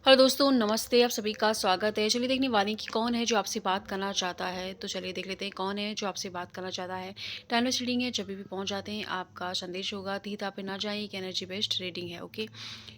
Hello दोस्तों, नमस्ते। आप सभी का स्वागत है। चलिए देखने वाले हैं कि कौन है जो आपसे बात करना चाहता है। तो चलिए देख लेते हैं कौन है जो आपसे बात करना चाहता है। टाइमलेस रीडिंग है, जब भी पहुंच जाते हैं आपका संदेश होगा, तीत पे ना जाए, एक एनर्जी बेस्ड रीडिंग है। ओके।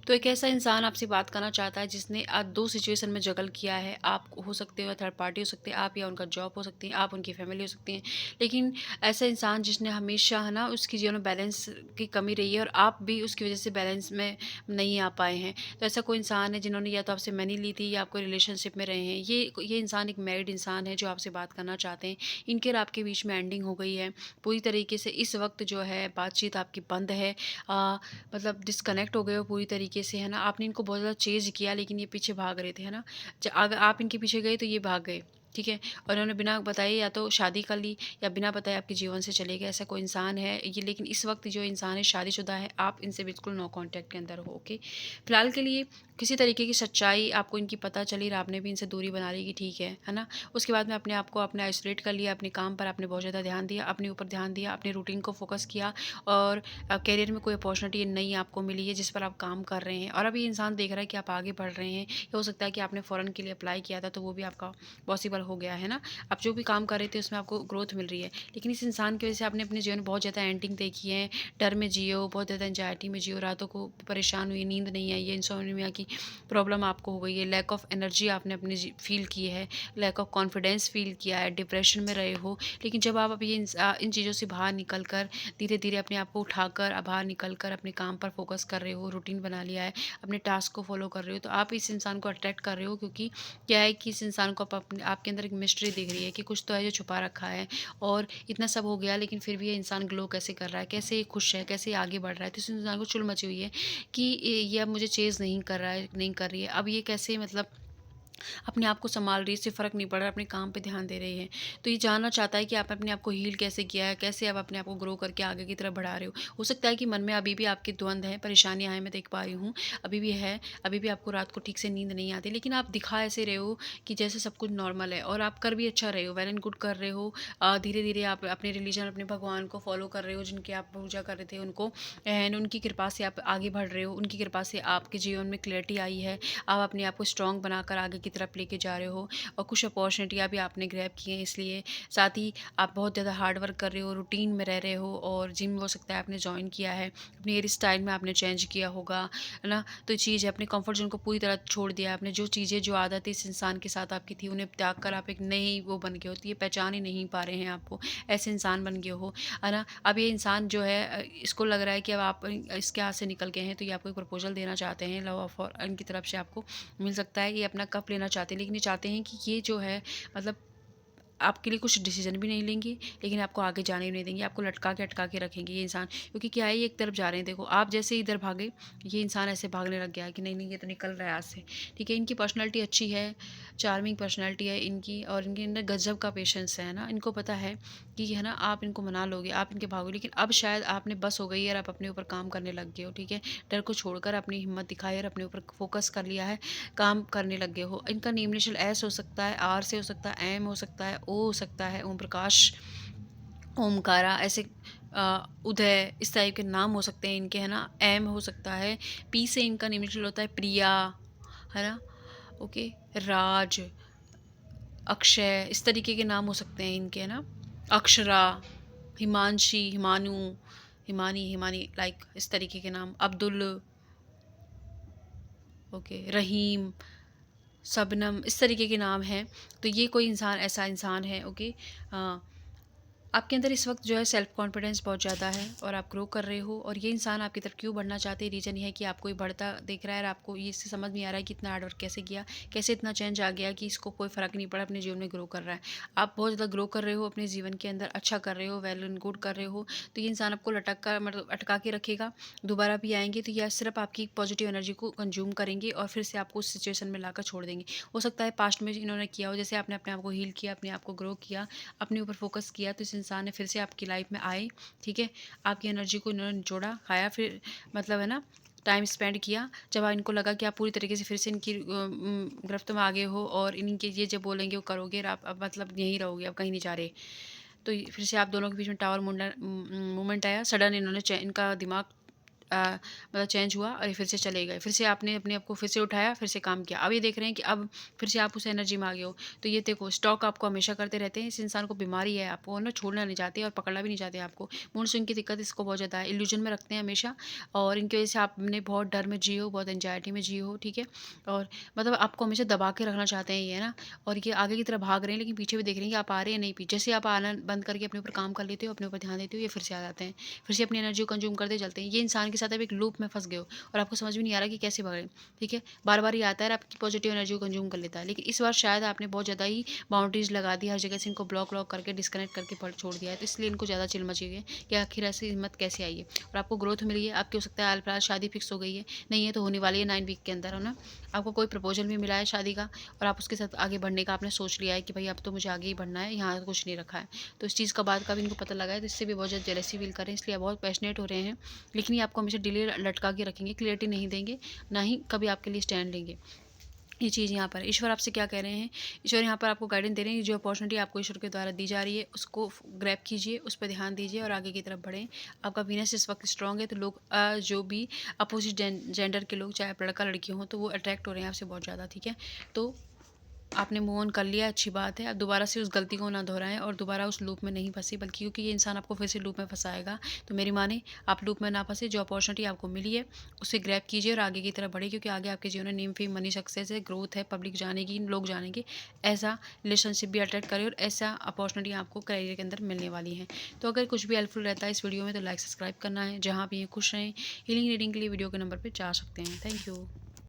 तो एक ऐसा इंसान आपसे बात करना चाहता है जिसने आज 2 सिचुएशन में जगल किया है। आप हो सकते हो, थर्ड पार्टी हो सकते हैं आप, या उनका जॉब हो सकती है आप, उनकी फैमिली हो सकती हैं। लेकिन ऐसा इंसान जिसने हमेशा है ना उसकी जीवन में बैलेंस की कमी रही है और आप भी उसकी वजह से बैलेंस में नहीं आ पाए हैं। तो ऐसा कोई इंसान है जिन्होंने या तो आपसे मनी ली थी या आपको रिलेशनशिप में रहे हैं। ये इंसान एक मैरिड इंसान है जो आपसे बात करना चाहते हैं। इनके और आपके बीच में एंडिंग हो गई है। पूरी तरीके से इस वक़्त जो है बातचीत आपकी बंद है। मतलब डिस्कनेक्ट हो गए हो पूरी तरीके से, है ना? आपने इनको बहुत ज़्यादा चेज़ किया लेकिन ये पीछे भाग रहे थे, है ना? अगर आप इनके पीछे गए तो ये भाग गए, ठीक है? और इन्होंने बिना बताए या तो शादी कर ली या बिना बताए आपके जीवन से चले गए। ऐसा कोई इंसान है ये, लेकिन इस वक़्त जो इंसान है शादीशुदा है, आप इनसे बिल्कुल नो कॉन्टैक्ट के अंदर हो, ओके? फिलहाल के लिए किसी तरीके की सच्चाई आपको इनकी पता चली और आपने भी इनसे दूरी बना ली कि ठीक है ना? उसके बाद में अपने आप को आपने आइसोलेट कर लिया, अपने काम पर आपने बहुत ज़्यादा ध्यान दिया, अपने ऊपर ध्यान दिया, अपने रूटीन को फ़ोकस किया और करियर में कोई अपॉर्चुनिटी नई आपको मिली है जिस पर आप काम कर रहे हैं और अब ये इंसान देख रहा है कि आप आगे बढ़ रहे हैं। या हो सकता है कि आपने फ़ॉरेन के लिए अप्लाई किया था तो वो भी आपका पॉसिबल हो गया, है ना? आप जो भी काम कर रहे थे उसमें आपको ग्रोथ मिल रही है। लेकिन इस इंसान की वजह से आपने अपने जीवन में बहुत ज़्यादा एंडिंग देखी है, डर में जिए हो, बहुत ज़्यादा एंग्जायटी में जिए हो, रातों को परेशान हुई, नींद नहीं आई है, इंसोम्निया की प्रॉब्लम आपको हो गई है, लैक ऑफ एनर्जी आपने अपनी फील की है, लैक ऑफ कॉन्फिडेंस फील किया है, डिप्रेशन में रहे हो। लेकिन जब आप अभी इन चीज़ों से बाहर निकल कर धीरे धीरे अपने आप को उठाकर बाहर निकल कर अपने काम पर फोकस कर रहे हो, रूटीन बना लिया है, अपने टास्क को फॉलो कर रहे हो, तो आप इस इंसान को अट्रैक्ट कर रहे हो क्योंकि क्या है कि इस इंसान को आपके अंदर एक मिस्ट्री दिख रही है कि कुछ तो है जो छुपा रखा है। और इतना सब हो गया लेकिन फिर भी ये इंसान ग्लो कैसे कर रहा है, कैसे ये खुश है, कैसे ये आगे बढ़ रहा है। तो इस इंसान को चुल मची हुई है कि ये अब मुझे चेज़ नहीं कर रहा है, नहीं कर रही है। अब ये कैसे मतलब अपने आप को सँभाल रही है, इससे फ़र्क नहीं पड़ रहा, अपने काम पे ध्यान दे रही है। तो ये जानना चाहता है कि आपने अपने आप को हील कैसे किया है, कैसे आप अपने आप को ग्रो करके आगे की तरफ बढ़ा रहे हो। हो सकता है कि मन में अभी भी आपके द्वंद हैं, परेशानियाँ हैं, मैं देख पा रही हूँ, अभी भी है, अभी भी आपको रात को ठीक से नींद नहीं आती, लेकिन आप दिखा ऐसे रहे हो कि जैसे सब कुछ नॉर्मल है और आप कर भी अच्छा रहे हो, वेल एंड गुड कर रहे हो। धीरे-धीरे आप अपने रिलीजन, अपने भगवान को फ़ॉलो कर रहे हो, जिनकी आप पूजा कर रहे थे उनको, एंड उनकी कृपा से आप आगे बढ़ रहे हो, उनकी कृपा से आपके जीवन में क्लैरिटी आई है। आप अपने आप को स्ट्रॉन्ग बनाकर आगे की तरफ लेके जा रहे हो और कुछ अपॉर्चुनिटियाँ भी आपने ग्रैब की हैं इसलिए। साथ ही आप बहुत ज़्यादा हार्ड वर्क कर रहे हो, रूटीन में रह रहे हो और जिम हो सकता है आपने जॉइन किया है, अपने हेयर स्टाइल में आपने चेंज किया होगा, है ना? तो चीज़ है, अपने कंफर्ट ज़ोन को पूरी तरह छोड़ दिया है आपने। जो चीज़ें, जो आदतें इस इंसान के साथ आपकी थी, उन्हें त्याग कर आप एक नई वो बन गए हो, तो ये पहचान ही नहीं पा रहे हैं आपको, ऐसे इंसान बन गए हो, है ना? अब ये इंसान जो है इसको लग रहा है कि अब आप इसके हाथ से निकल गए हैं, तो ये आपको एक प्रपोज़ल देना चाहते हैं, लव ऑफ और इनकी तरफ से आपको मिल सकता है। ये अपना कप लेना चाहते हैं, लेकिन ये चाहते हैं कि ये जो है मतलब आपके लिए कुछ डिसीजन भी नहीं लेंगे, लेकिन आपको आगे जाने भी नहीं देंगे, आपको लटका के अटका के रखेंगे ये इंसान। क्योंकि क्या है, ये एक तरफ जा रहे हैं, देखो आप जैसे इधर भागे, ये इंसान ऐसे भागने लग गया है कि नहीं नहीं ये तो निकल रहा है आज से, ठीक है? इनकी पर्सनैलिटी अच्छी है, चार्मिंग पर्सनैलिटी है इनकी और इनके अंदर गजब का पेशेंस है ना? इनको पता है कि है ना आप इनको मना लोगे, आप इनके भागोगे, लेकिन अब शायद आपने बस हो गई है और आप अपने ऊपर काम करने लग गए हो, ठीक है? डर को छोड़कर अपनी हिम्मत दिखाई और अपने ऊपर फोकस कर लिया है, काम करने लग गए हो। इनका नेम इनिशियल एस हो सकता है, आर से हो सकता है, एम हो सकता है, ओ हो सकता है, ओम प्रकाश, ओमकारा, ऐसे उदय, इस टाइप के नाम हो सकते हैं इनके, है ना? एम हो सकता है, पी से इनका नेम इनिशियल होता है प्रिया, है ना? ओके, राज, अक्षय, इस तरीके के नाम हो सकते हैं इनके, है ना? अक्षरा, हिमांशी, हिमानु, हिमानी, हिमानी, लाइक इस तरीके के नाम, अब्दुल, ओके, रहीम, शबनम, इस तरीके के नाम हैं। तो ये कोई इंसान, ऐसा इंसान है, ओके। आपके अंदर इस वक्त जो है सेल्फ कॉन्फिडेंस बहुत ज़्यादा है और आप ग्रो कर रहे हो और ये इंसान आपकी तरफ क्यों बढ़ना चाहते हैं, रीज़न ये है कि आपको ये बढ़ता देख रहा है और आपको ये इससे समझ नहीं आ रहा है कि इतना हार्ड वर्क कैसे किया, कैसे इतना चेंज आ गया कि इसको कोई फ़र्क नहीं पड़ा, अपने जीवन में ग्रो कर रहा है। आप बहुत ज़्यादा ग्रो कर रहे हो अपने जीवन के अंदर, अच्छा कर रहे हो, वेल एंड गुड कर रहे हो, तो ये इंसान आपको लटक कर मतलब अटका के रखेगा। दोबारा भी आएंगे तो यह सिर्फ आपकी पॉजिटिव एनर्जी को कंज्यूम करेंगे और फिर से आपको उस सिचुएशन में लाकर छोड़ देंगे। हो सकता है पास्ट में इन्होंने किया हो, जैसे आपने अपने आप को हील किया, अपने आप को ग्रो किया, अपने ऊपर फोकस किया, तो इस इंसान ने फिर से आपकी लाइफ में आए, ठीक है? आपकी एनर्जी को इन्होंने जोड़ा, खाया, फिर मतलब है ना टाइम स्पेंड किया। जब इनको लगा कि आप पूरी तरीके से फिर से इनकी गिरफ्त में आ गए हो और इनके ये जब बोलेंगे वो करोगे और आप अब मतलब यहीं रहोगे, अब कहीं नहीं जा रहे, तो फिर से आप दोनों के बीच में टावर मूवमेंट आया। सडन इन्होंने इनका दिमाग मतलब चेंज हुआ और ये फिर से चले गए। फिर से आपने अपने आप को फिर से उठाया, फिर से काम किया। अब ये देख रहे हैं कि अब फिर से आप उस एनर्जी में आ गए हो। तो ये देखो स्टॉक आपको हमेशा करते रहते हैं। इस इंसान को बीमारी है, आपको ना छोड़ना नहीं चाहते और पकड़ना भी नहीं चाहते आपको। मूड स्विंग की दिक्कत इसको बहुत ज़्यादा है, इल्यूजन में रखते हैं हमेशा और इनकी वजह से आपने बहुत डर में जिए हो, बहुत एंग्जायटी में जिए हो, ठीक है? और मतलब आपको हमेशा दबा के रखना चाहते हैं ये ना और ये आगे की तरफ भाग रहे हैं लेकिन पीछे भी देख रहे हैं कि आप आ रहे हैं नहीं पीछे से आप आना बंद करके अपने ऊपर काम कर लेते हो, अपने ऊपर ध्यान देते हो, ये फिर से आ जाते हैं। फिर से अपनी एनर्जी को कंज्यूम करते चलते हैं। ये इंसान के साथ आप एक लूप में फँस गए हो और आपको समझ में नहीं आ रहा कि कैसे भगें, ठीक है? बार-बार ये आता है और आपकी पॉजिटिव एनर्जी को कंज्यूम कर लेता है। लेकिन इस बार शायद आपने बहुत ज़्यादा ही बाउंड्रीज़ लगा दी, हर जगह से इनको ब्लॉक करके डिस्कनेक्ट करके छोड़ दिया है। तो इसलिए इनको ज़्यादा चिल मची हुई है कि आखिर ऐसी हिम्मत कैसे आई है? और आपको ग्रोथ मिली है, आपकी हो सकता है हाल-फिलहाल शादी फिक्स हो गई है, नहीं है तो होने वाली है 9 वीक के अंदर, है ना? आपको कोई प्रपोज़ल भी मिला है शादी का और आप उसके साथ आगे बढ़ने का आपने सोच लिया है कि भई अब तो मुझे आगे ही बढ़ना है, यहाँ कुछ नहीं रखा है। तो इस चीज़ का बात का भी इनको पता लगा है, तो इससे भी बहुत ज़्यादा जेलसी फ़ील कर रहे हैं, इसलिए बहुत पैशनेट हो रहे हैं। लेकिन ये आपको हमेशा डिले लटका के रखेंगे, क्लैरिटी नहीं देंगे, ना ही कभी आपके लिए स्टैंड लेंगे। ये चीज़ यहाँ पर ईश्वर आपसे क्या कह रहे हैं? ईश्वर यहाँ पर आपको गाइडेंस दे रहे हैं, जो अपॉर्चुनिटी आपको ईश्वर के द्वारा दी जा रही है, उसको ग्रैब कीजिए, उस पे ध्यान दीजिए और आगे की तरफ बढ़ें। आपका वीनस इस वक़्त स्ट्रॉन्ग है, तो लोग जो भी अपोज़िट जेंडर के लोग, चाहे आप लड़का-लड़की हों, तो वो अट्रैक्ट हो रहे हैं आपसे बहुत ज़्यादा, ठीक है? तो आपने मूव ऑन कर लिया, अच्छी बात है। अब दोबारा से उस गलती को ना दोहराएँ और दोबारा उस लूप में नहीं फँसे, बल्कि क्योंकि ये इंसान आपको फिर से लूप में फँसाएगा। तो मेरी माने आप लूप में ना फँसे, जो अपॉर्चुनिटी आपको मिली है, उसे ग्रैब कीजिए और आगे की तरफ बढ़िए क्योंकि आगे आपके जीवन में नेम, फेम, मनी, सक्सेस है, ग्रोथ है, पब्लिक जानेगी, लोग जानेंगे। ऐसा रिलेशनशिप भी अट्रैक्ट करें और ऐसा अपॉर्चुनिटी आपको करियर के अंदर मिलने वाली है। तो अगर कुछ भी हेल्पफुल रहता है इस वीडियो में तो लाइक, सब्सक्राइब करना है। जहाँ भी हैं खुश रहें। हीलिंग रीडिंग के लिए वीडियो के नंबर पे जा सकते हैं। Thank you.